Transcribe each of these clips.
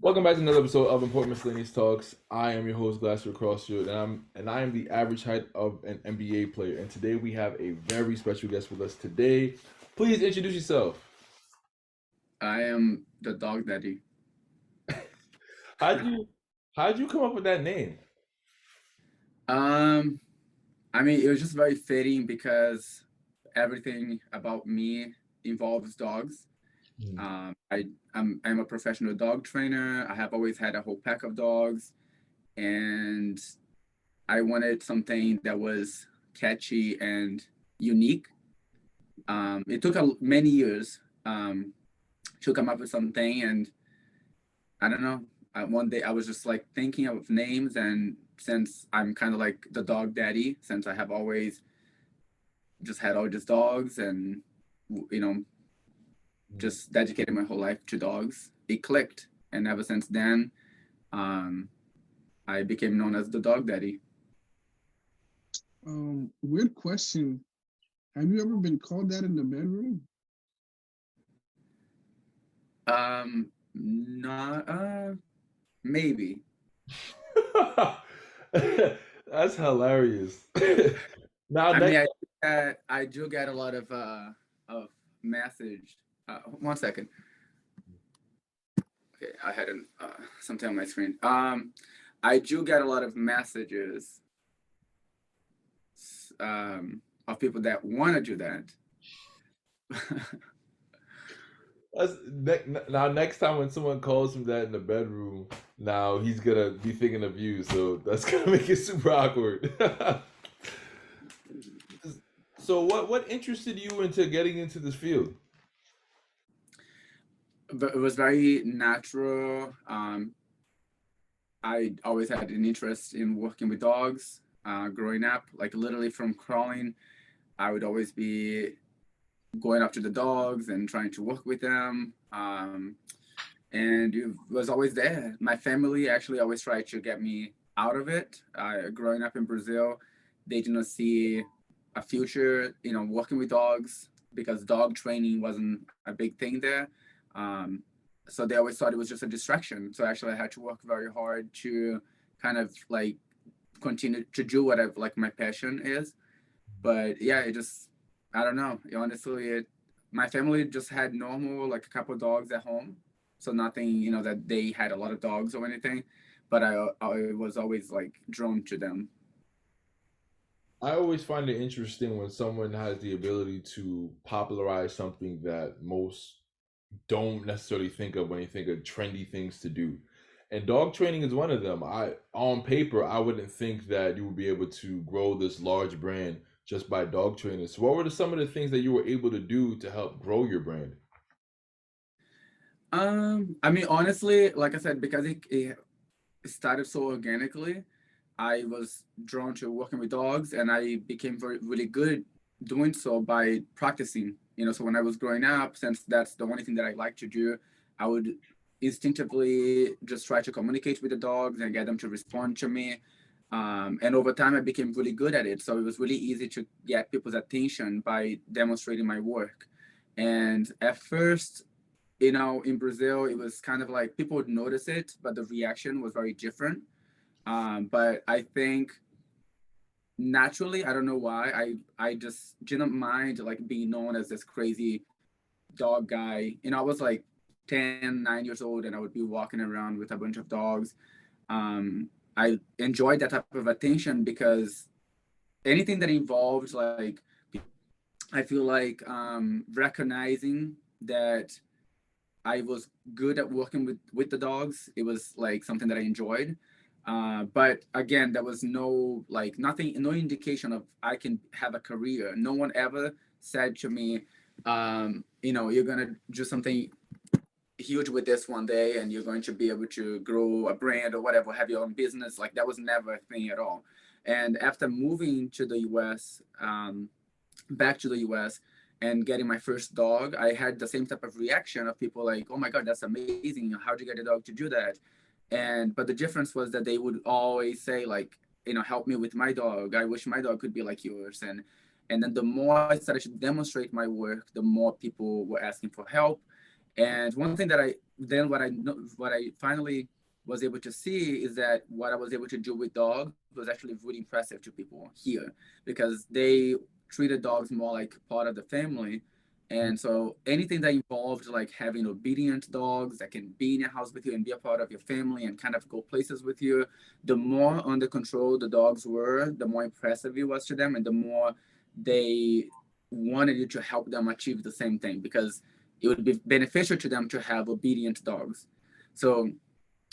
Welcome back to another episode of Important Miscellaneous Talks. I am your host, Glassford Crossfield, and I am the average height of an NBA player. And today we have a very special guest with us today. Please introduce yourself. I am the dog daddy. How'd you how'd you come up with that name? Um, I mean, it was just very fitting because everything about me involves dogs. Hmm. I'm a professional dog trainer. I have always had a whole pack of dogs, and I wanted something that was catchy and unique. It took many years to come up with something, and I don't know. One day I was just like thinking of names, and since I'm kind of like the dog daddy, since I have always just had all these dogs and you know just dedicated my whole life to dogs, it clicked, and ever since then, um, I became known as the dog daddy. Weird question. Have you ever been called that in the bedroom? Not maybe. That's hilarious. Now I next mean, I do get a lot of message. One second. Okay, I had something on my screen. I do get a lot of messages of people that want to do that. now next time when someone calls him that in the bedroom, now he's gonna be thinking of you, so that's gonna make it super awkward. So what interested you into getting into this field? But it was very natural. I always had an interest in working with dogs. Growing up, like literally from crawling, I would always be going after the dogs and trying to work with them. And it was always there. My family actually always tried to get me out of it. Growing up in Brazil, they did not see a future, working with dogs because dog training wasn't a big thing there. Um, so they always thought it was just a distraction. So actually, I had to work very hard to kind of like continue to do what I've like my passion is. But yeah, it just I don't know. Honestly, my family just had normal like a couple dogs at home, so nothing that they had a lot of dogs or anything. But I was always like drawn to them. I always find it interesting when someone has the ability to popularize something that most don't necessarily think of when you think of trendy things to do. And dog training is one of them. I on paper I wouldn't think that you would be able to grow this large brand just by dog training. So what were some of the things that you were able to do to help grow your brand? I mean, honestly, like I said, because it started so organically, I was drawn to working with dogs, and I became really good doing so by practicing. So when I was growing up, since that's the only thing that I like to do, I would instinctively just try to communicate with the dogs and get them to respond to me. And over time, I became really good at it. So it was really easy to get people's attention by demonstrating my work. And at first, in Brazil, it was kind of like people would notice it, but the reaction was very different. But I think naturally, I don't know why, I just didn't mind like being known as this crazy dog guy. I was like 10, 9 years old, and I would be walking around with a bunch of dogs. I enjoyed that type of attention because anything that involved like I feel like recognizing that I was good at working with the dogs. It was like something that I enjoyed. But again, there was no like nothing, no indication of I can have a career. No one ever said to me, you're gonna do something huge with this one day, and you're going to be able to grow a brand or whatever, have your own business. Like that was never a thing at all. And after moving to the U.S., back to the US and getting my first dog, I had the same type of reaction of people like, "Oh my God, that's amazing! How'd you get a dog to do that?" And but the difference was that they would always say like, help me with my dog. I wish my dog could be like yours. And then the more I started to demonstrate my work, the more people were asking for help. And one thing that what I finally was able to see is that what I was able to do with dogs was actually really impressive to people here, because they treated dogs more like part of the family. And so anything that involved like having obedient dogs that can be in your house with you and be a part of your family and kind of go places with you, the more under control the dogs were, the more impressive it was to them, and the more they wanted you to help them achieve the same thing, because it would be beneficial to them to have obedient dogs. So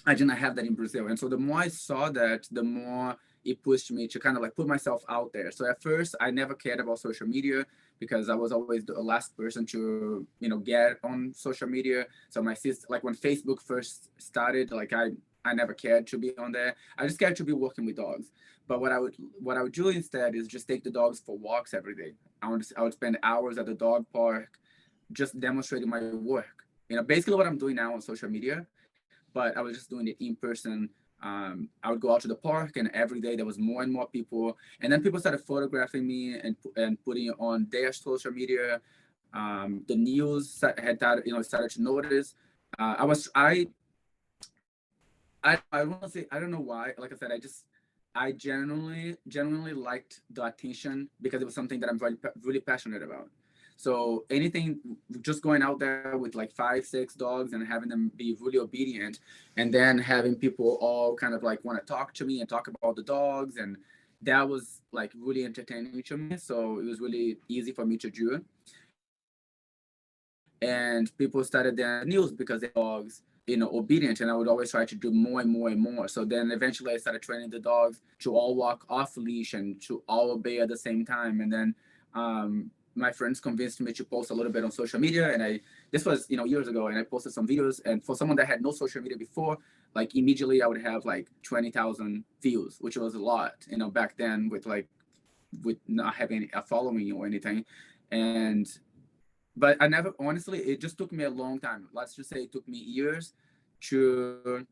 I didn't have that in Brazil. And so the more I saw that, the more it pushed me to kind of like put myself out there. So at first, I never cared about social media because I was always the last person to, get on social media. So my sister, like when Facebook first started, like I never cared to be on there. I just cared to be working with dogs. But what I would do instead is just take the dogs for walks every day. I would spend hours at the dog park just demonstrating my work. Basically what I'm doing now on social media, but I was just doing it in person. I would go out to the park, and every day there was more and more people, and then people started photographing me and putting it on their social media. The news had started to notice. I was I want to say I don't know why. Like I said, I genuinely liked the attention because it was something that I'm really passionate about. So anything, just going out there with like 5, 6 dogs and having them be really obedient, and then having people all kind of like want to talk to me and talk about the dogs, and that was like really entertaining to me. So it was really easy for me to do. And people started then news because they dogs, obedient, and I would always try to do more and more and more. So then eventually I started training the dogs to all walk off leash and to all obey at the same time. And then my friends convinced me to post a little bit on social media, and this was years ago, and I posted some videos. And for someone that had no social media before, like immediately I would have like 20,000 views, which was a lot, back then, with not having a following or anything. And but I never, honestly, it just took me a long time. Let's just say it took me years to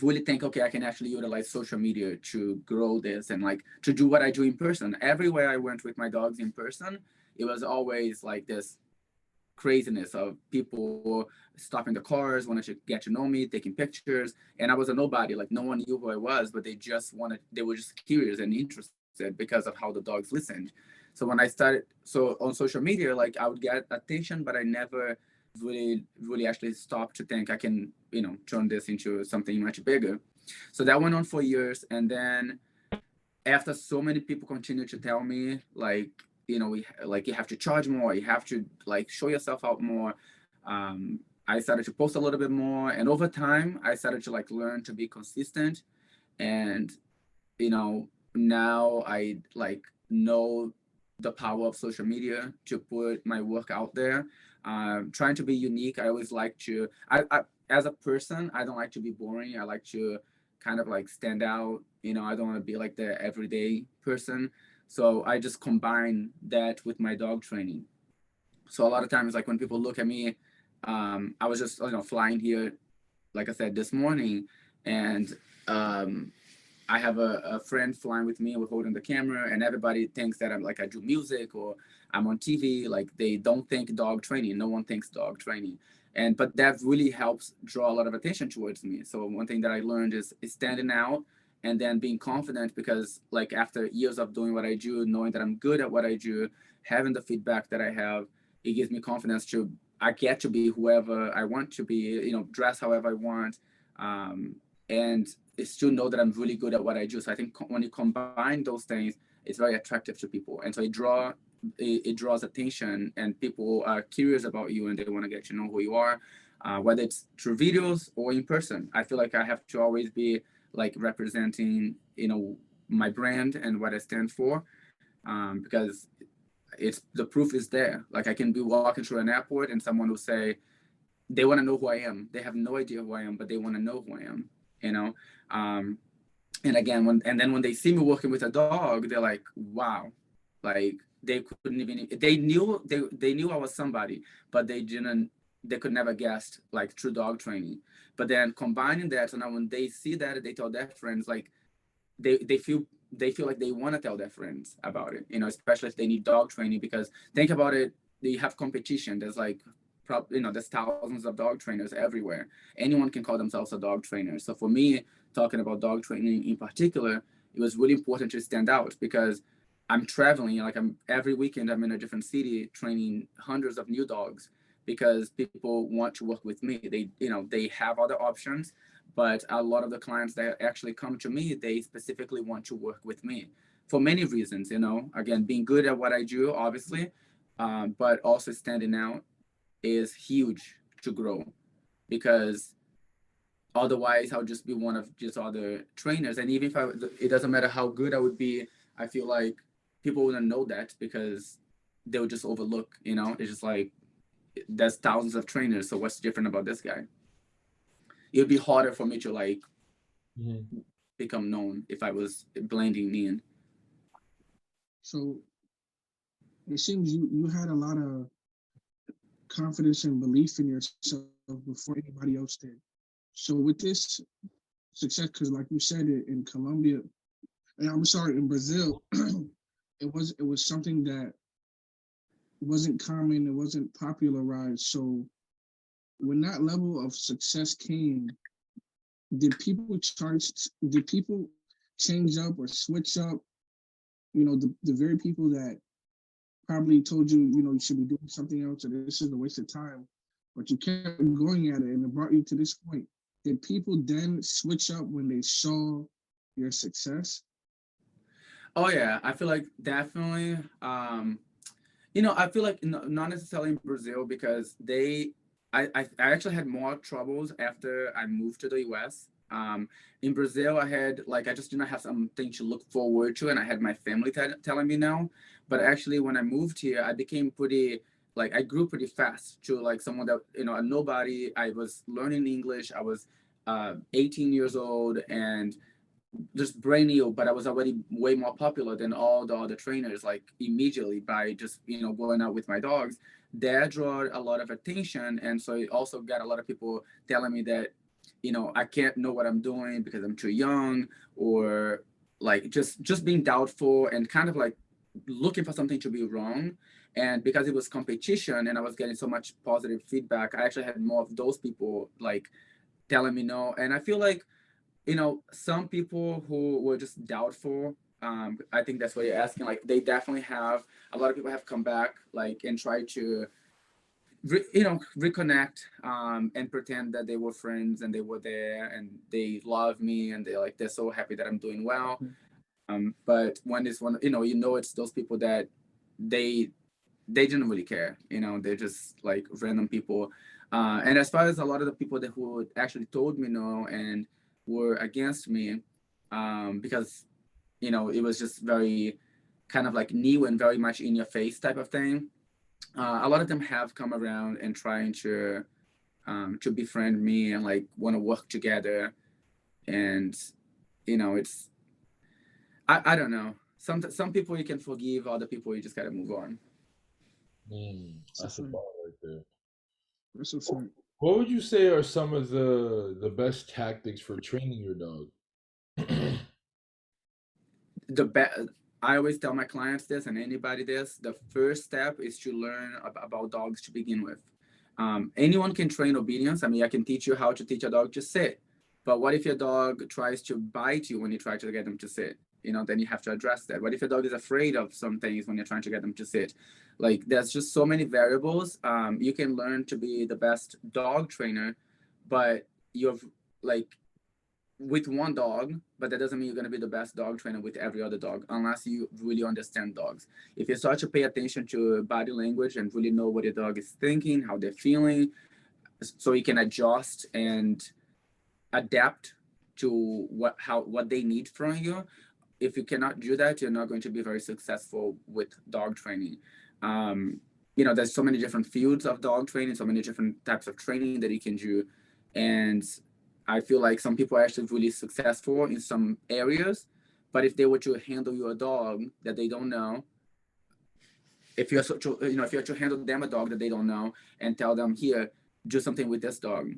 really think, okay, I can actually utilize social media to grow this and like to do what I do in person. Everywhere I went with my dogs in person, it was always like this craziness of people stopping the cars, wanted to get to know me, taking pictures. And I was a nobody, like no one knew who I was, but they were just curious and interested because of how the dogs listened. So when I started, so on social media, like I would get attention, but I never really actually stopped to think I can, turn this into something much bigger. So that went on for years. And then after so many people continue to tell me like, we like you have to charge more, you have to like show yourself out more. I started to post a little bit more, and over time I started to like learn to be consistent. And now I like know the power of social media to put my work out there. Trying to be unique. I always like to I as a person, I don't like to be boring. I like to kind of like stand out. I don't want to be like the everyday person. So I just combine that with my dog training. So a lot of times, like when people look at me, I was just flying here, like I said, this morning, and um, I have a friend flying with me. We're holding the camera, and everybody thinks that I do music or I'm on TV. Like they don't think dog training. No one thinks dog training, and but that really helps draw a lot of attention towards me. So one thing that I learned is standing out and then being confident, because like after years of doing what I do, knowing that I'm good at what I do, having the feedback that I have, it gives me confidence to I get to be whoever I want to be. Dress however I want. And still know that I'm really good at what I do. So I think when you combine those things, it's very attractive to people, and so it draws attention, and people are curious about you and they want to get to know who you are, whether it's through videos or in person. I feel like I have to always be like representing, my brand and what I stand for, because it's the proof is there. Like I can be walking through an airport and someone will say, they want to know who I am. They have no idea who I am, but they want to know who I am. You know, um, and again, when they see me working with a dog, they're like, "Wow!" Like they couldn't even they knew I was somebody, but they didn't. They could never guess like true dog training. But then combining that, so now when they see that, they tell their friends like they feel like they want to tell their friends about it. Especially if they need dog training, because think about it, they have competition. There's like there's thousands of dog trainers everywhere. Anyone can call themselves a dog trainer. So for me, talking about dog training in particular, it was really important to stand out because I'm traveling, like I'm every weekend I'm in a different city training hundreds of new dogs because people want to work with me. They have other options, but a lot of the clients that actually come to me, they specifically want to work with me for many reasons, again, being good at what I do, obviously, but also standing out is huge to grow because otherwise I'll just be one of just other trainers. And even if it doesn't matter how good I would be, I feel like people wouldn't know that because they would just overlook, it's just like there's thousands of trainers. So what's different about this guy? It would be harder for me to like become known if I was blending in. So it seems you had a lot of confidence and belief in yourself before anybody else did. So with this success, because like you said, in Colombia, and I'm sorry, in Brazil, it was something that wasn't common, it wasn't popularized. So when that level of success came, did people change up or switch up? The very people that probably told you, you should be doing something else, or this is a waste of time, but you kept going at it and it brought you to this point. Did people then switch up when they saw your success? Oh yeah, I feel like definitely. I feel like not necessarily in Brazil because I actually had more troubles after I moved to the US. In Brazil, I just didn't have something to look forward to, and I had my family telling me no. But actually, when I moved here, I became I grew pretty fast to like someone that, a nobody. I was learning English. I was 18 years old and just brand new, but I was already way more popular than all the other trainers, like immediately by just, going out with my dogs. That drew a lot of attention. And so it also got a lot of people telling me that, I can't know what I'm doing because I'm too young, or like just being doubtful and kind of like looking for something to be wrong. And because it was competition and I was getting so much positive feedback, I actually had more of those people like telling me no. And I feel like some people who were just doubtful, I think that's what you're asking, like they definitely have, a lot of people have come back like and try to reconnect, and pretend that they were friends and they were there and they love me and they're so happy that I'm doing well. But when it's it's those people that they they didn't really care, they're just like random people. And as far as a lot of the people that who actually told me no and were against me, because it was just very kind of like new and very much in your face type of thing. A lot of them have come around and trying to befriend me and like want to work together. And it's I don't know. Some people you can forgive, other people you just gotta move on. That's a bar right there. That's a fact. What would you say are some of the best tactics for training your dog? the be- I always tell my clients this and anybody this. The first step is to learn about dogs to begin with. Anyone can train obedience. I mean, I can teach you how to teach a dog to sit, but what if your dog tries to bite you when you try to get them to sit? Then you have to address that. What if your dog is afraid of some things when you're trying to get them to sit? Like, there's just so many variables. You can learn to be the best dog trainer, but you've like with one dog, but that doesn't mean you're going to be the best dog trainer with every other dog unless you really understand dogs. If you start to pay attention to body language and really know what your dog is thinking, how they're feeling, so you can adjust and adapt to what they need from you. If you cannot do that, you're not going to be very successful with dog training. There's so many different fields of dog training, so many different types of training that you can do. And I feel like some people are actually really successful in some areas, but if they were to handle your dog that they don't know, if you're to handle them a dog that they don't know and tell them, here, do something with this dog,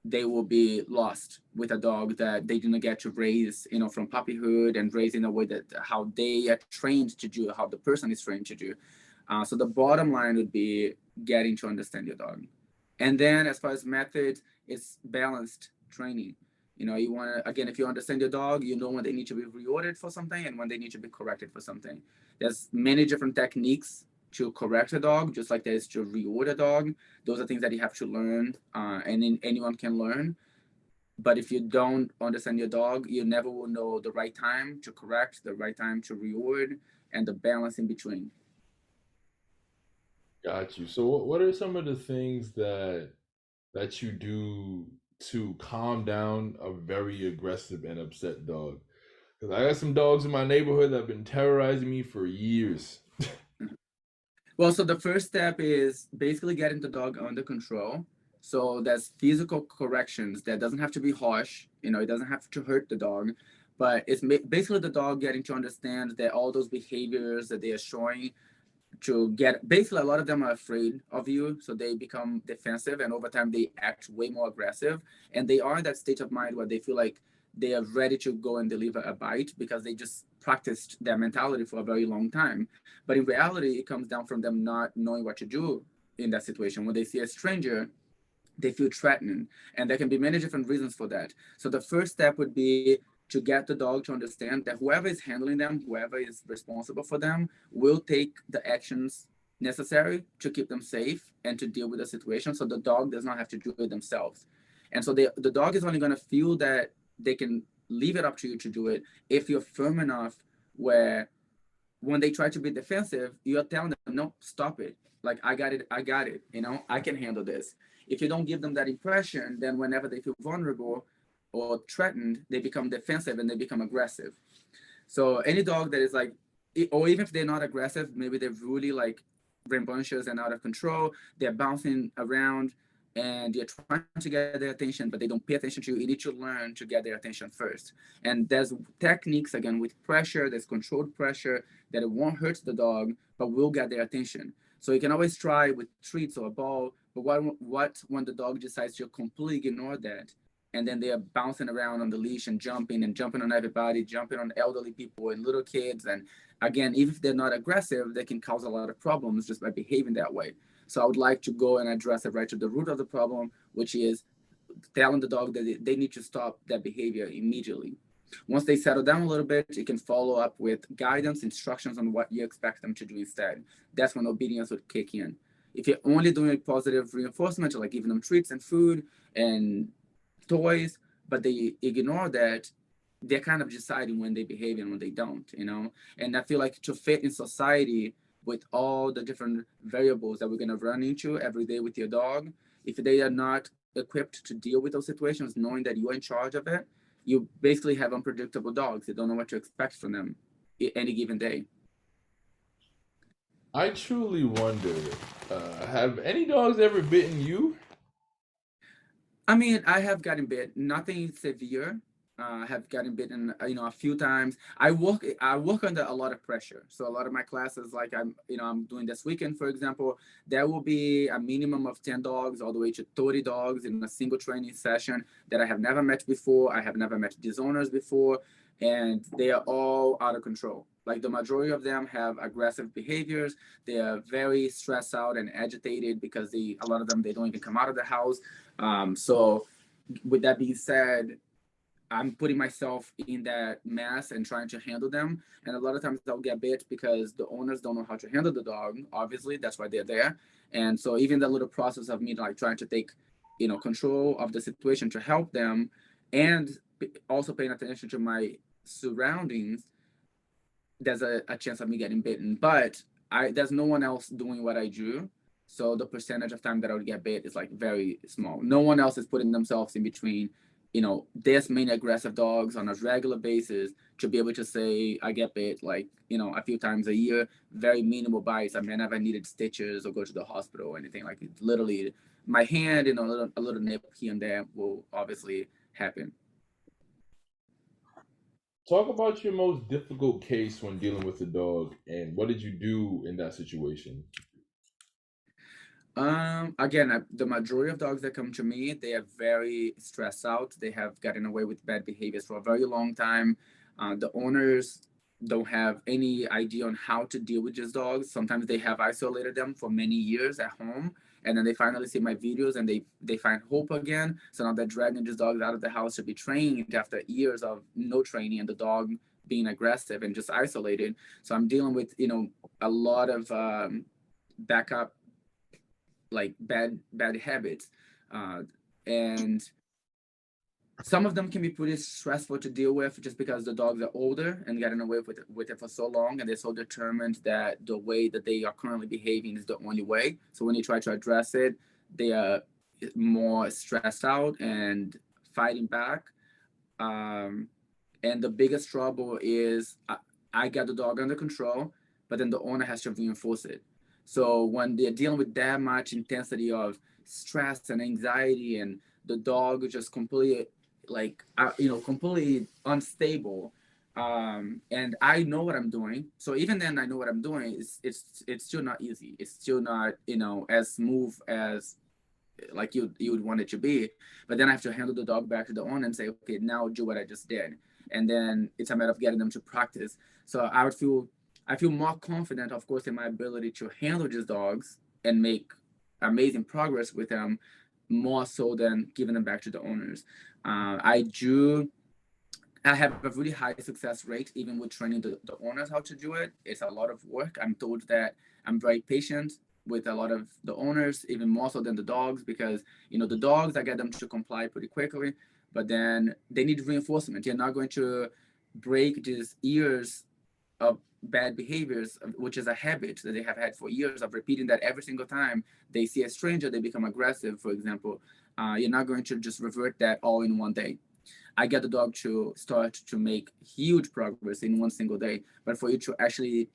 they will be lost with a dog that they didn't get to raise, from puppyhood and raise in a way that how they are trained to do, how the person is trained to do. So the bottom line would be getting to understand your dog. And then as far as methods, it's balanced training. You want to, again, if you understand your dog, you know when they need to be reordered for something and when they need to be corrected for something. There's many different techniques to correct a dog, just like there is to reorder a dog. Those are things that you have to learn, and anyone can learn. But if you don't understand your dog, you never will know the right time to correct, the right time to reward, and the balance in between. Got you. So, what are some of the things that you do to calm down a very aggressive and upset dog? Because I got some dogs in my neighborhood that have been terrorizing me for years. Well, so the first step is basically getting the dog under control. So there's physical corrections that doesn't have to be harsh. It doesn't have to hurt the dog, but it's basically the dog getting to understand that all those behaviors that they are showing to get, basically a lot of them are afraid of you, so they become defensive, and over time they act way more aggressive, and they are in that state of mind where they feel like they are ready to go and deliver a bite because they just practiced their mentality for a very long time. But in reality, it comes down from them not knowing what to do in that situation. When they see a stranger, they feel threatened, and there can be many different reasons for that. So the first step would be to get the dog to understand that whoever is handling them, whoever is responsible for them, will take the actions necessary to keep them safe and to deal with the situation, so the dog does not have to do it themselves. And so the dog is only going to feel that they can leave it up to you to do it if you're firm enough where when they try to be defensive, you're telling them, no, stop it. Like, I got it, I can handle this. If you don't give them that impression, then whenever they feel vulnerable or threatened, they become defensive and they become aggressive. So any dog that is like, or even if they're not aggressive, maybe they're really like rambunctious and out of control, they're bouncing around and you're trying to get their attention, but they don't pay attention to you. You need to learn to get their attention first. And there's techniques, again, with pressure, there's controlled pressure that it won't hurt the dog, but will get their attention. So you can always try with treats or a ball, but what when the dog decides to completely ignore that, and then they are bouncing around on the leash and jumping on everybody, jumping on elderly people and little kids. And again, even if they're not aggressive, they can cause a lot of problems just by behaving that way. So I would like to go and address it right to the root of the problem, which is telling the dog that they need to stop that behavior immediately. Once they settle down a little bit, you can follow up with guidance, instructions on what you expect them to do instead. That's when obedience would kick in. If you're only doing positive reinforcement, like giving them treats and food and toys, but they ignore that, they're kind of deciding when they behave and when they don't. And I feel like to fit in society with all the different variables that we're going to run into every day with your dog, if they are not equipped to deal with those situations, knowing that you're in charge of it, you basically have unpredictable dogs. You don't know what to expect from them any given day. I truly wonder, have any dogs ever bitten you? I mean, I have gotten bit, nothing severe. I have gotten bitten, a few times. I work under a lot of pressure. So a lot of my classes, like I'm doing this weekend, for example, there will be a minimum of 10 dogs all the way to 30 dogs in a single training session that I have never met before. I have never met these owners before, and they are all out of control. Like the majority of them have aggressive behaviors. They are very stressed out and agitated because a lot of them, they don't even come out of the house. So with that being said, I'm putting myself in that mess and trying to handle them. And a lot of times I'll get bit because the owners don't know how to handle the dog. Obviously, that's why they're there. And so even the little process of me like trying to take, control of the situation to help them, and also paying attention to my surroundings, there's a chance of me getting bitten. But there's no one else doing what I do. So the percentage of time that I would get bit is like very small. No one else is putting themselves in between, this many aggressive dogs on a regular basis to be able to say I get bit like, a few times a year, very minimal bites. I may never needed stitches or go to the hospital or anything like it. Literally my hand, a little nip here and there will obviously happen. Talk about your most difficult case when dealing with a dog, and what did you do in that situation? Again, the majority of dogs that come to me, they are very stressed out. They have gotten away with bad behaviors for a very long time. The owners don't have any idea on how to deal with these dogs. Sometimes they have isolated them for many years at home, and then they finally see my videos and they find hope again. So now they're dragging these dogs out of the house to be trained after years of no training and the dog being aggressive and just isolated. So I'm dealing with a lot of backup, like bad habits, and some of them can be pretty stressful to deal with just because the dogs are older and getting away with it for so long, and they're so determined that the way that they are currently behaving is the only way. So when you try to address it, they are more stressed out and fighting back. um, and the biggest trouble is I got the dog under control, but then the owner has to reinforce it. So when they're dealing with that much intensity of stress and anxiety, and the dog is just completely completely unstable, and I know what I'm doing. So even then, I know what I'm doing. It's still not easy. It's still not as smooth as like you would want it to be. But then I have to handle the dog back to the owner and say, okay, now do what I just did. And then it's a matter of getting them to practice. So I feel more confident, of course, in my ability to handle these dogs and make amazing progress with them, more so than giving them back to the owners. I have a really high success rate, even with training the owners how to do it. It's a lot of work. I'm told that I'm very patient with a lot of the owners, even more so than the dogs, because the dogs, I get them to comply pretty quickly, but then they need reinforcement. You're not going to break these years of bad behaviors, which is a habit that they have had for years of repeating that every single time they see a stranger, they become aggressive, for example. You're not going to just revert that all in one day. I get the dog to start to make huge progress in one single day. But for you to actually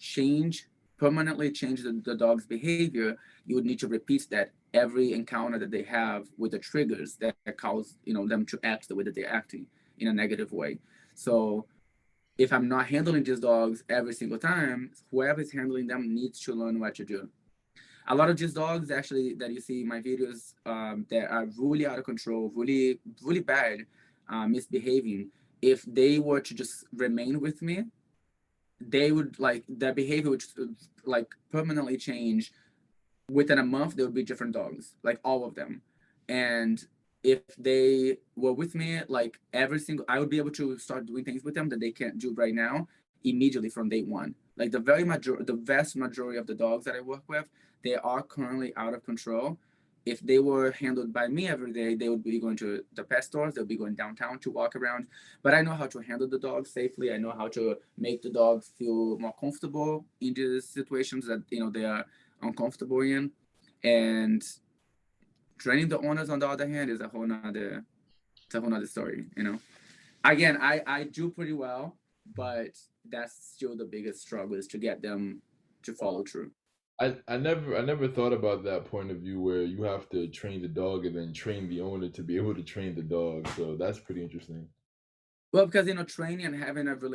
permanently change the dog's behavior, you would need to repeat that every encounter that they have with the triggers that cause them to act the way that they're acting in a negative way. So if I'm not handling these dogs every single time, whoever is handling them needs to learn what to do. A lot of these dogs actually that you see in my videos, that are really out of control, really really bad, misbehaving, if they were to just remain with me, they would like their behavior would like permanently change. Within a month there would be different dogs, like all of them. And if they were with me, like every single, I would be able to start doing things with them that they can't do right now immediately from day one. Like the vast majority of the dogs that I work with, they are currently out of control. If they were handled by me every day, they would be going to the pet stores, they'll be going downtown to walk around. But I know how to handle the dogs safely. I know how to make the dogs feel more comfortable in these situations that they are uncomfortable in. And training the owners, on the other hand, is a whole nother story. Again, I do pretty well, but that's still the biggest struggle, is to get them to follow through. I never thought about that point of view where you have to train the dog and then train the owner to be able to train the dog. So that's pretty interesting. Well, because training and having a good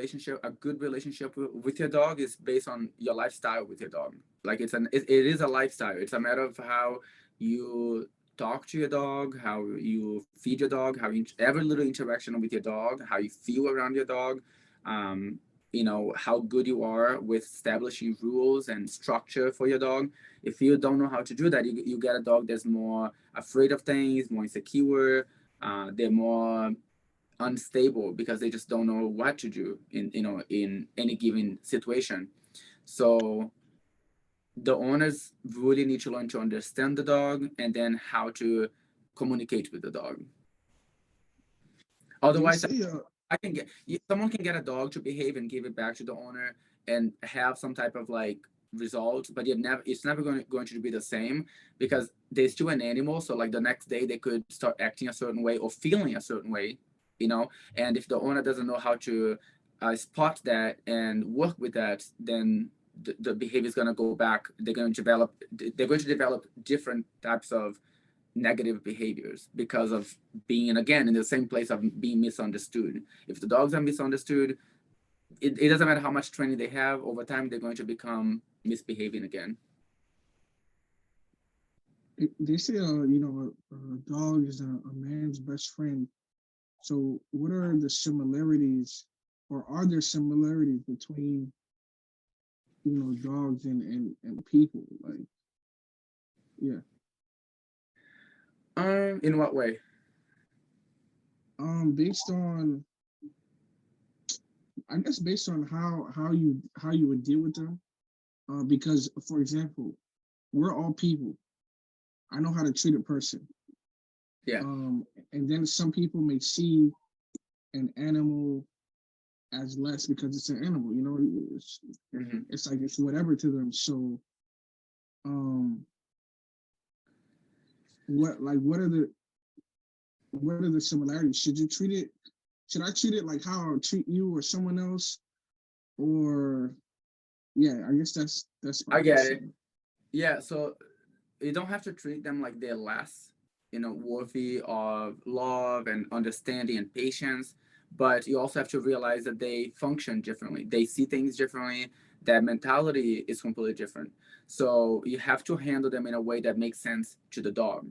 relationship with your dog is based on your lifestyle with your dog. Like it is a lifestyle. It's a matter of how you talk to your dog, how you feed your dog, every little interaction with your dog, how you feel around your dog. Um, how good you are with establishing rules and structure for your dog. If you don't know how to do that, you get a dog that's more afraid of things, more insecure. They're more unstable because they just don't know what to do in any given situation. So the owners really need to learn to understand the dog and then how to communicate with the dog. They Otherwise, say, I can get someone can get a dog to behave and give it back to the owner and have some type of like result, but it's never going to be the same, because they're still an animal. So like the next day they could start acting a certain way or feeling a certain way, you know. And if the owner doesn't know how to spot that and work with that, then the behavior is going to go back. They're going to develop different types of negative behaviors because of being, again, in the same place of being misunderstood. If the dogs are misunderstood, it doesn't matter how much training they have, over time they're going to become misbehaving again. they say, a dog is a man's best friend. So, what are the similarities or are there similarities between dogs and people? Like, yeah. In what way? Based on, I guess, based on how you would deal with them. Because, for example, we're all people. I know how to treat a person. Yeah. And then some people may see an animal as less because it's an animal. It's like it's whatever to them. So, um, what are the similarities? Should I treat it like how I would treat you or someone else? Or yeah, I guess that's my I get it. question. Yeah, so you don't have to treat them like they're less, worthy of love and understanding and patience. But you also have to realize that they function differently. They see things differently. Their mentality is completely different. So you have to handle them in a way that makes sense to the dog.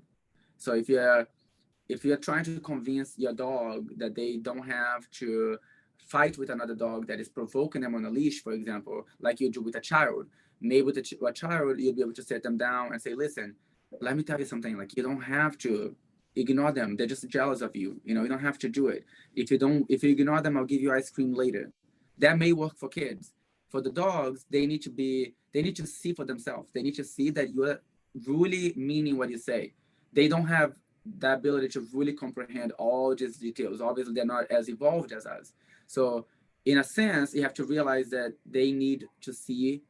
So if you're trying to convince your dog that they don't have to fight with another dog that is provoking them on a leash, for example, like you do with a child, maybe with a child, you'll be able to sit them down and say, listen, let me tell you something, like you don't have to ignore them. They're just jealous of you. You don't have to do it. If you ignore them, I'll give you ice cream later. That may work for kids. For the dogs, they need to see for themselves. They need to see that you're really meaning what you say. They don't have the ability to really comprehend all these details. Obviously, they're not as evolved as us. So, in a sense, you have to realize that they need to see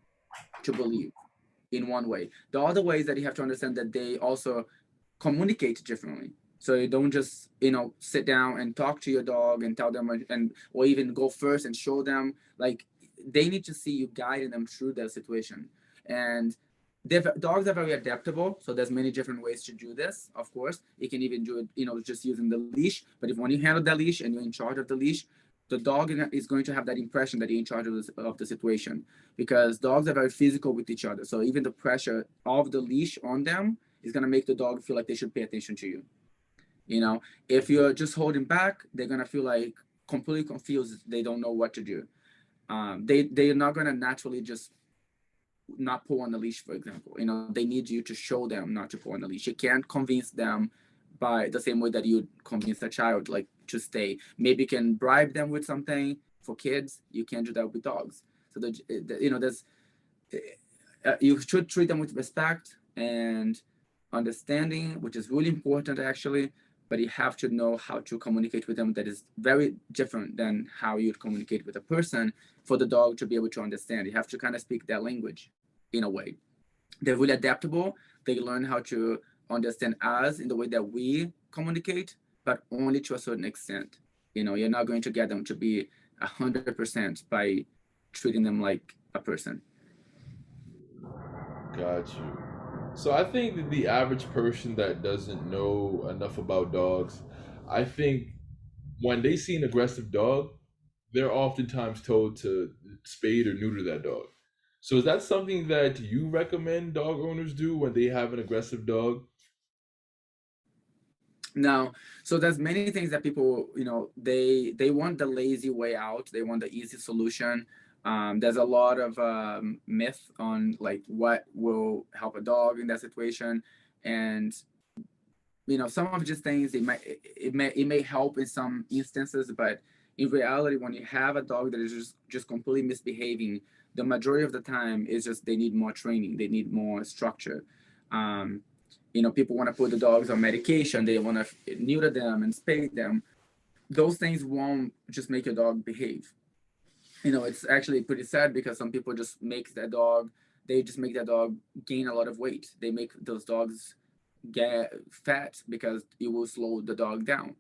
to believe in one way. The other way is that you have to understand that they also communicate differently. So you don't just sit down and talk to your dog and tell them and or even go first and show them, like they need to see you guiding them through that situation. And dogs are very adaptable, so there's many different ways to do this. Of course, you can even do it just using the leash, but if when you handle the leash and you're in charge of the leash, the dog is going to have that impression that you're in charge of the situation, because dogs are very physical with each other. So even the pressure of the leash on them is going to make the dog feel like they should pay attention to you. If you're just holding back, they're going to feel like completely confused. They don't know what to do. They're not going to naturally just not pull on the leash, for example. They need you to show them not to pull on the leash. You can't convince them by the same way that you convince a child, like, to stay. Maybe you can bribe them with something. For kids, you can't do that with dogs. So there's you should treat them with respect and understanding, which is really important actually. But you have to know how to communicate with them. That is very different than how you'd communicate with a person. For the dog to be able to understand, you have to kind of speak their language in a way. They're really adaptable. They learn how to understand us in the way that we communicate, but only to a certain extent. You're not going to get them to be 100% by treating them like a person. Got you. So I think that the average person that doesn't know enough about dogs, I think when they see an aggressive dog, they're oftentimes told to spade or neuter that dog. So is that something that you recommend dog owners do when they have an aggressive dog? No. So there's many things that people, they want the lazy way out. They want the easy solution. There's a lot of myth on like what will help a dog in that situation. And some of these things, it may help in some instances, but in reality, when you have a dog that is just completely misbehaving, the majority of the time is just they need more training, they need more structure. um, People want to put the dogs on medication, they want to neuter them and spay them. Those things won't just make your dog behave. It's actually pretty sad because some people just make their dog, they just make their dog gain a lot of weight. They make those dogs get fat because it will slow the dog down.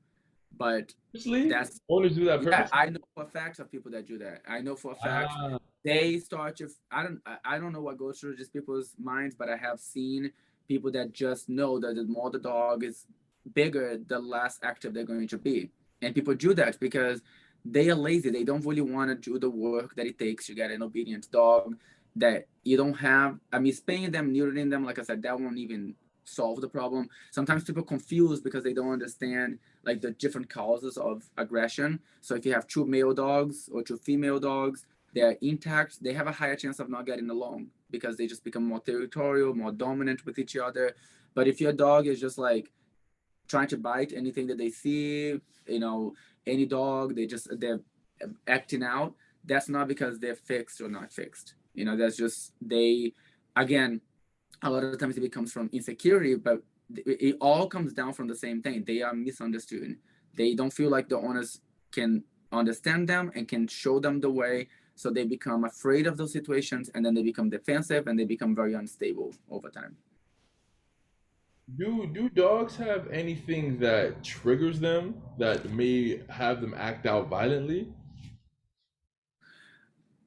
But Honestly, that's, owners do that yeah, purposely. I know for a fact of people that do that. I know for a fact Ah, they start to. I don't know what goes through just people's minds, but I have seen people that just know that the more the dog is bigger, the less active they're going to be. And people do that because they are lazy. They don't really want to do the work that it takes to get an obedient dog. That you don't have. I mean, spaying them, neutering them, like I said, that won't even solve the problem. Sometimes people confuse because they don't understand like the different causes of aggression. So if you have two male dogs or two female dogs, they're intact, they have a higher chance of not getting along because they just become more territorial, more dominant with each other. But if your dog is just like trying to bite anything that they see, you know, any dog, they're acting out. That's not because they're fixed or not fixed. You know, that's just they, again, a lot of times it becomes from insecurity, but it all comes down from the same thing. They are misunderstood. They don't feel like the owners can understand them and can show them the way. So they become afraid of those situations, and then they become defensive and they become very unstable over time. Do dogs have anything that triggers them that may have them act out violently?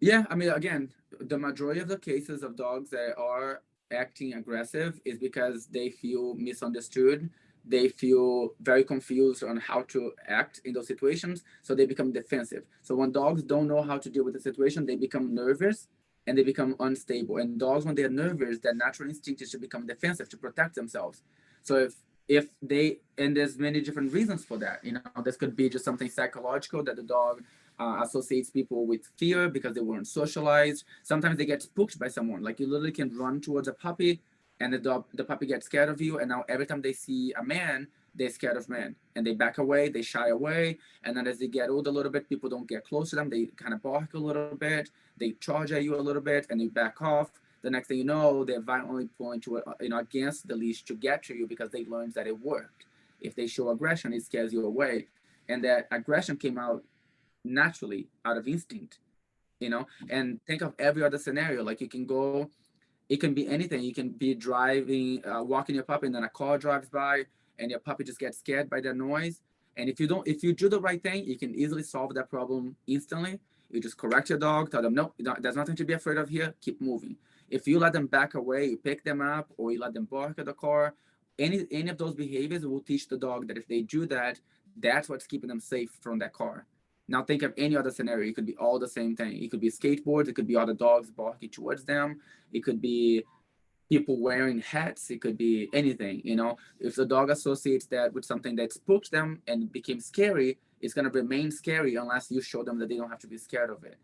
Yeah, I mean, again, the majority of the cases of dogs that are acting aggressive is because they feel misunderstood. They feel very confused on how to act in those situations, so they become defensive. So when dogs don't know how to deal with the situation, they become nervous and they become unstable. And dogs, when they're nervous, their natural instinct is to become defensive to protect themselves. So if they, and there's many different reasons for that. You know, this could be just something psychological that the dog associates people with fear because they weren't socialized. Sometimes they get spooked by someone. Like you literally can run towards a puppy, and the puppy gets scared of you. And now every time they see a man, they're scared of men, and they back away, they shy away. And then as they get old a little bit, people don't get close to them. They kind of bark a little bit. They charge at you a little bit, and you back off. The next thing you know, they're violently pulling to against the leash to get to you because they learned that it worked. If they show aggression, it scares you away, and that aggression came out naturally out of instinct, and think of every other scenario. Like you can go, it can be anything. You can be driving, walking your puppy, and then a car drives by and your puppy just gets scared by that noise. And if you do the right thing, you can easily solve that problem instantly. You just correct your dog, tell them no, there's nothing to be afraid of here, keep moving. If you let them back away, you pick them up, or you let them bark at the car, any of those behaviors will teach the dog that if they do that, that's what's keeping them safe from that car. Now think of any other scenario. It could be all the same thing. It could be skateboards. It could be other dogs barking towards them. It could be people wearing hats. It could be anything. If the dog associates that with something that spooked them and became scary, it's going to remain scary unless you show them that they don't have to be scared of it.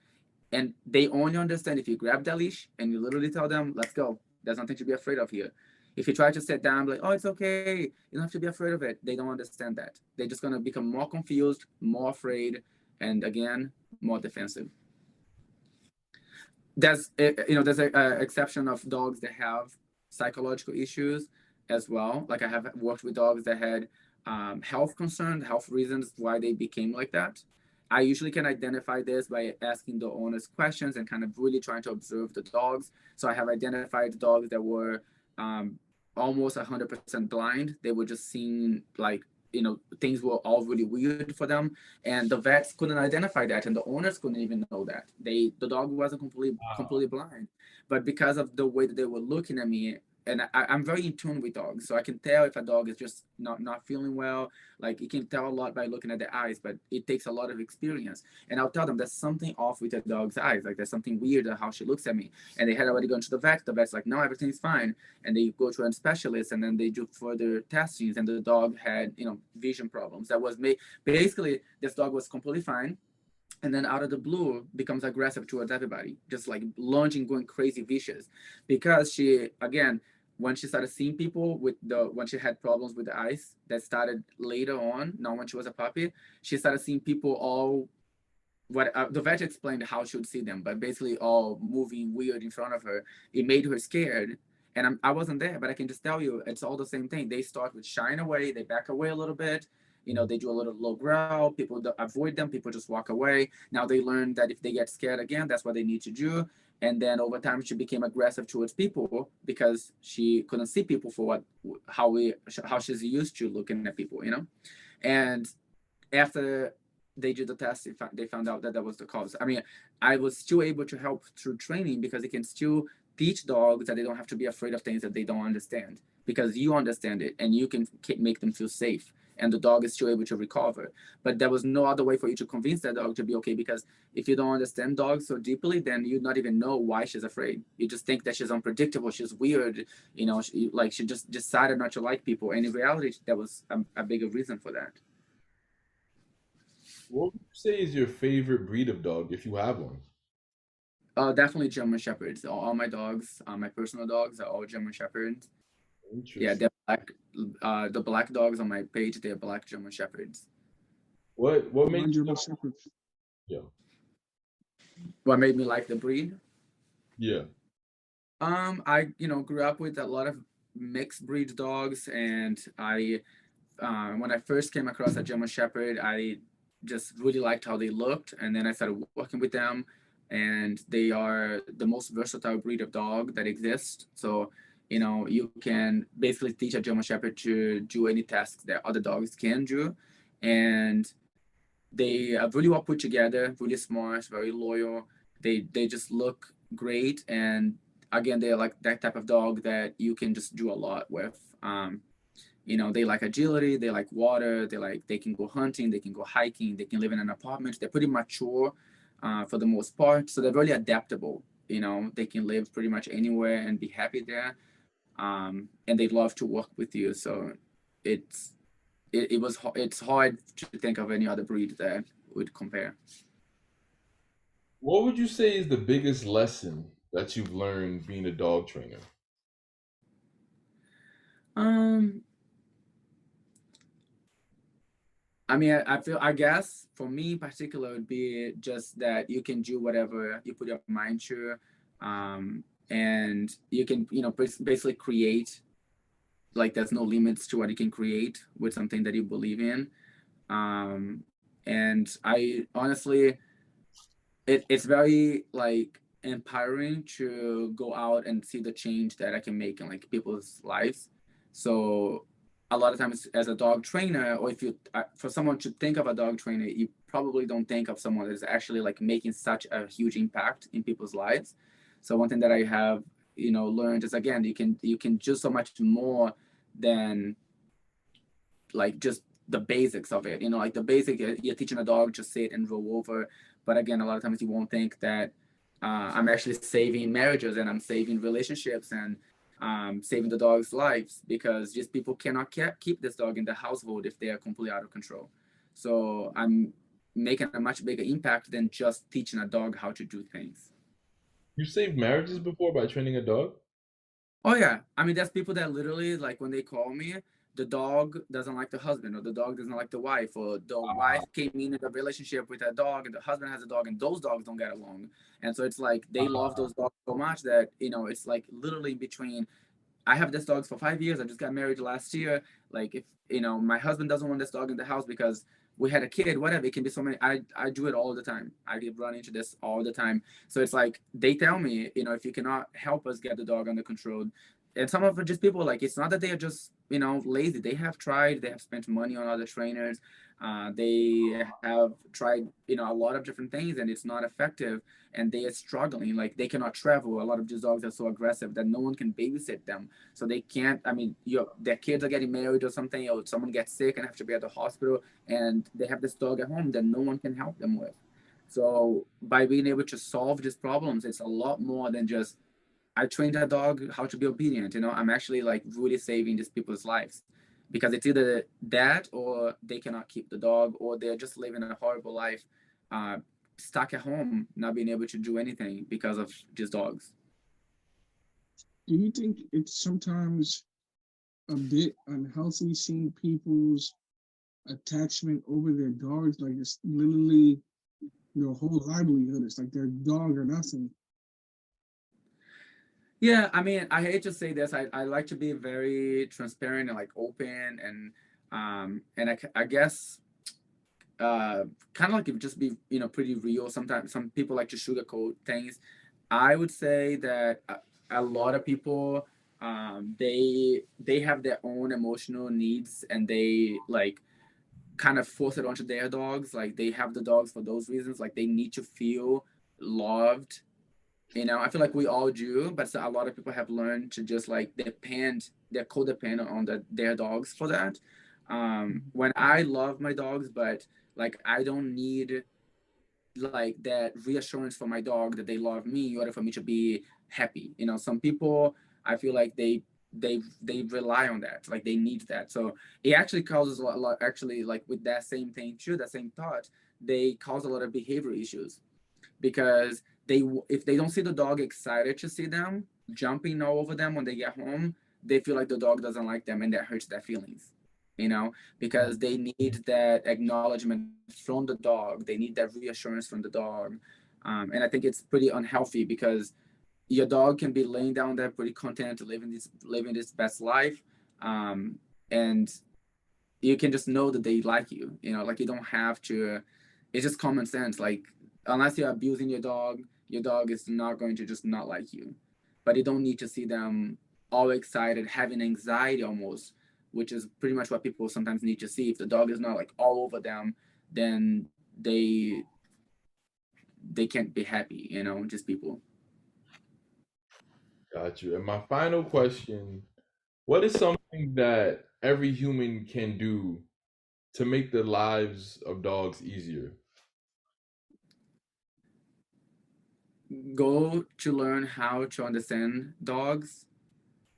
And they only understand if you grab that leash and you literally tell them, let's go. There's nothing to be afraid of here. If you try to sit down, like, oh, it's okay, you don't have to be afraid of it, they don't understand that. They're just going to become more confused, more afraid, and again, more defensive. There's a exception of dogs that have psychological issues as well. Like I have worked with dogs that had health concerns, health reasons why they became like that. I usually can identify this by asking the owners questions and kind of really trying to observe the dogs. So I have identified dogs that were almost 100% blind. They were just seeing like things were all really weird for them, and the vets couldn't identify that, and the owners couldn't even know that the dog wasn't Wow. completely blind, but because of the way that they were looking at me. And I'm very in tune with dogs, so I can tell if a dog is just not feeling well. Like you can tell a lot by looking at the eyes, but it takes a lot of experience. And I'll tell them there's something off with the dog's eyes, like there's something weird at how she looks at me. And they had already gone to the vet. The vet's like, no, everything's fine. And they go to a specialist, and then they do further testings, and the dog had vision problems. That was basically this dog was completely fine, and then out of the blue becomes aggressive towards everybody, just like lunging, going crazy, vicious, because she, again, when she started seeing people when she had problems with the eyes that started later on, not when she was a puppy, she started seeing people all, what the vet explained how she would see them, but basically all moving weird in front of her. It made her scared. And I wasn't there, but I can just tell you, it's all the same thing. They start with shying away, they back away a little bit. They do a little low growl. People avoid them. People just walk away. Now they learn that if they get scared again, that's what they need to do. And then over time, she became aggressive towards people because she couldn't see people for how she's used to looking at people. And after they did the test, they found out that that was the cause. I mean, I was still able to help through training because it can still teach dogs that they don't have to be afraid of things that they don't understand. because you understand it and you can make them feel safe, and the dog is still able to recover. But there was no other way for you to convince that dog to be okay, because if you don't understand dogs so deeply, then you not even know why she's afraid. You just think that she's unpredictable, she's weird, like she just decided not to like people. And in reality, there was a bigger reason for that. What would you say is your favorite breed of dog if you have one? Definitely German Shepherds. All my dogs, my personal dogs, are all German Shepherds. Yeah, Interesting. they're black. The black dogs on my page, they're black German Shepherds. What One made German Shepherd. yeah. What made me like the breed? Yeah. I grew up with a lot of mixed breed dogs, and I when I first came across a German Shepherd, I just really liked how they looked, and then I started working with them, and they are the most versatile breed of dog that exists. So, you can basically teach a German Shepherd to do any tasks that other dogs can do, and they are really well put together, really smart, very loyal. They just look great, and again, they're like that type of dog that you can just do a lot with. They like agility, they like water, they can go hunting, they can go hiking, they can live in an apartment. They're pretty mature for the most part, so they're really adaptable. They can live pretty much anywhere and be happy there. And they love to work with you. So it's it's hard to think of any other breed that would compare. What would you say is the biggest lesson that you've learned being a dog trainer? Um, I mean, I guess for me in particular, it would be just that you can do whatever you put your mind to, and you can, basically create. Like, there's no limits to what you can create with something that you believe in. Um, and I honestly, it's very like empowering to go out and see the change that I can make in like people's lives. So a lot of times as a dog trainer, or if you for someone to think of a dog trainer, you probably don't think of someone that's actually like making such a huge impact in people's lives. So one thing that I have learned is, again, you can do so much more than like just the basics of it. Like the basic, you're teaching a dog to sit and roll over. But again, a lot of times you won't think that I'm actually saving marriages, and I'm saving relationships, and saving the dog's lives, because just people cannot keep this dog in the household if they are completely out of control. So I'm making a much bigger impact than just teaching a dog how to do things. You saved marriages before by training a dog? Oh yeah, I mean, there's people that literally, like, when they call me, the dog doesn't like the husband, or the dog doesn't like the wife, or the wife came in a relationship with a dog and the husband has a dog, and those dogs don't get along. And so it's like they love those dogs so much that it's like literally between, I have this dog for 5 years. I just got married last year. Like, if my husband doesn't want this dog in the house because we had a kid, whatever. It can be so many. I do it all the time. I get run into this all the time. So it's like they tell me, if you cannot help us get the dog under control, and some of it just people, like, it's not that they are just lazy. They have tried. They have spent money on other trainers. They have tried a lot of different things, and it's not effective, and they are struggling. Like, they cannot travel. A lot of these dogs are so aggressive that no one can babysit them, so they can't. I mean, their kids are getting married or something, or someone gets sick and have to be at the hospital, and they have this dog at home that no one can help them with. So by being able to solve these problems, it's a lot more than just I trained a dog how to be obedient. I'm actually like really saving these people's lives, because it's either that, or they cannot keep the dog, or they're just living a horrible life, uh, stuck at home, not being able to do anything because of these dogs. Do you think it's sometimes a bit unhealthy seeing people's attachment over their dogs? Like, it's literally their whole livelihood. It's like their dog or nothing. Yeah, I mean, I hate to say this. I like to be very transparent and like open, and I guess kind of like it just be pretty real. Sometimes some people like to sugarcoat things. I would say that a lot of people, they have their own emotional needs, and they like kind of force it onto their dogs. Like, they have the dogs for those reasons. Like, they need to feel loved. I feel like we all do, but a lot of people have learned to just like depend they're codependent on their dogs for that. When I love my dogs, but like I don't need like that reassurance from my dog that they love me in order for me to be happy. You know, some people I feel like they rely on that, like they need that. So it actually causes a lot actually like with that same thing too, that same thought, they cause a lot of behavior issues because they if they don't see the dog excited to see them jumping all over them when they get home, they feel like the dog doesn't like them and that hurts their feelings, you know, because they need that acknowledgement from the dog, they need that reassurance from the dog. And I think it's pretty unhealthy because your dog can be laying down there pretty content living this best life, um, and you can just know that they like you, you know, like you don't have to, it's just common sense, like unless you're abusing your dog is not going to just not like you, but you don't need to see them all excited having anxiety almost, which is pretty much what people sometimes need to see. If the dog is not like all over them, then they can't be happy, you know, just people. Got you. And my final question: what is something that every human can do to make the lives of dogs easier? Go to learn how to understand dogs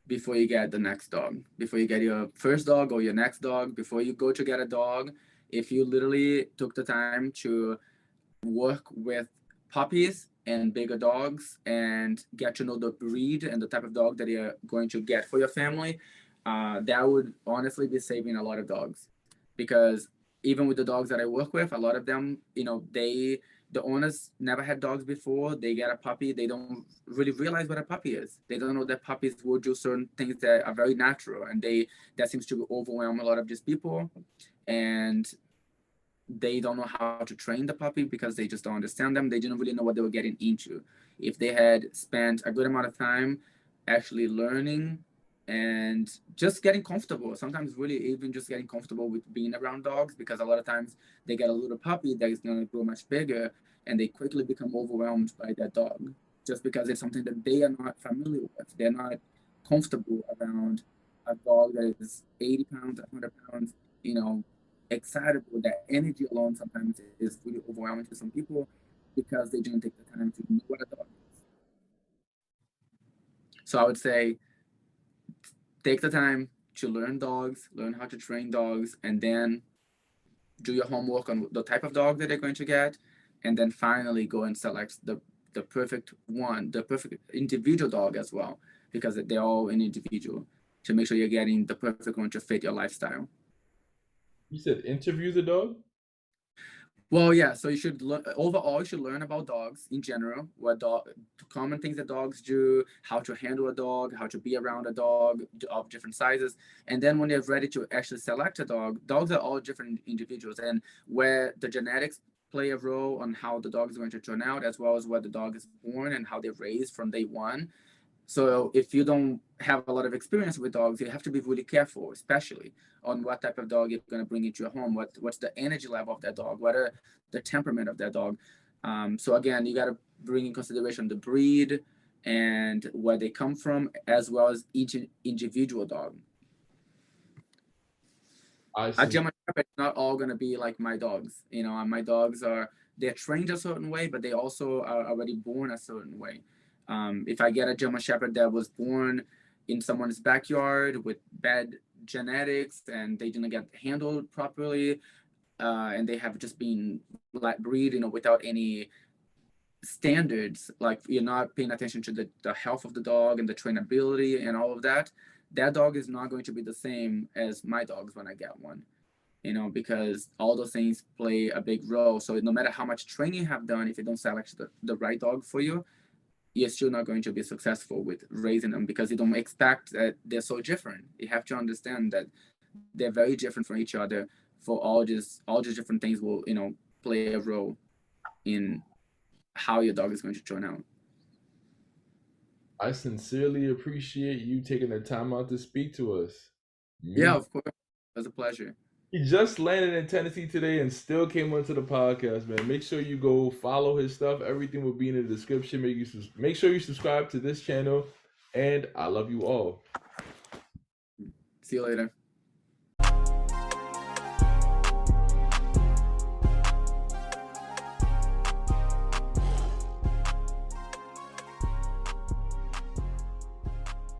before you get the next dog, before you get your first dog or your next dog, before you go to get a dog. If you literally took the time to work with puppies and bigger dogs and get to know the breed and the type of dog that you're going to get for your family, that would honestly be saving a lot of dogs. Because even with the dogs that I work with, a lot of them, you know, the owners never had dogs before. They get a puppy, they don't really realize what a puppy is. They don't know that puppies will do certain things that are very natural, and they that seems to overwhelm a lot of just people. And they don't know how to train the puppy because they just don't understand them. They didn't really know what they were getting into. If they had spent a good amount of time actually learning and just getting comfortable, sometimes really even just getting comfortable with being around dogs, because a lot of times they get a little puppy that is going to grow much bigger and they quickly become overwhelmed by that dog just because it's something that they are not familiar with. They're not comfortable around a dog that is 80 pounds, 100 pounds, you know, excitable. That energy alone sometimes is really overwhelming to some people because they didn't take the time to know what a dog is. So I would say take the time to learn dogs, learn how to train dogs, and then do your homework on the type of dog that they're going to get, and then finally go and select the perfect one, the perfect individual dog as well, because they're all an individual, to make sure you're getting the perfect one to fit your lifestyle. You said interview the dog? Well, yeah. So you should learn overall. You should learn about dogs in general. What dog, common things that dogs do, how to handle a dog, how to be around a dog of different sizes, and then when they're ready to actually select a dog, dogs are all different individuals, and where the genetics play a role on how the dog is going to turn out, as well as where the dog is born and how they're raised from day one. So if you don't have a lot of experience with dogs, you have to be really careful, especially on what type of dog you're going to bring into your home. What's the energy level of that dog? What are the temperament of that dog? So again, you got to bring in consideration the breed and where they come from, as well as each individual dog. I A sincerely German Shepherd is not all going to be like my dogs. You know, my dogs are, they're trained a certain way, but they also are already born a certain way. If I get a German Shepherd that was born in someone's backyard with bad genetics and they didn't get handled properly, and they have just been like breed, you know, without any standards, like you're not paying attention to the health of the dog and the trainability and all of that, that dog is not going to be the same as my dogs when I get one, you know, because all those things play a big role. So no matter how much training you have done, if you don't select the right dog for you, you're still not going to be successful with raising them because you don't expect that they're so different. You have to understand that they're very different from each other. For all these different things will, you know, play a role in how your dog is going to turn out. I sincerely appreciate you taking the time out to speak to us. Yeah, Me, of course. It was a pleasure. he just landed in Tennessee today and still came onto the podcast, man. Make sure you go follow his stuff. Everything will be in the description. Make sure you subscribe to this channel, and I love you all. See you later.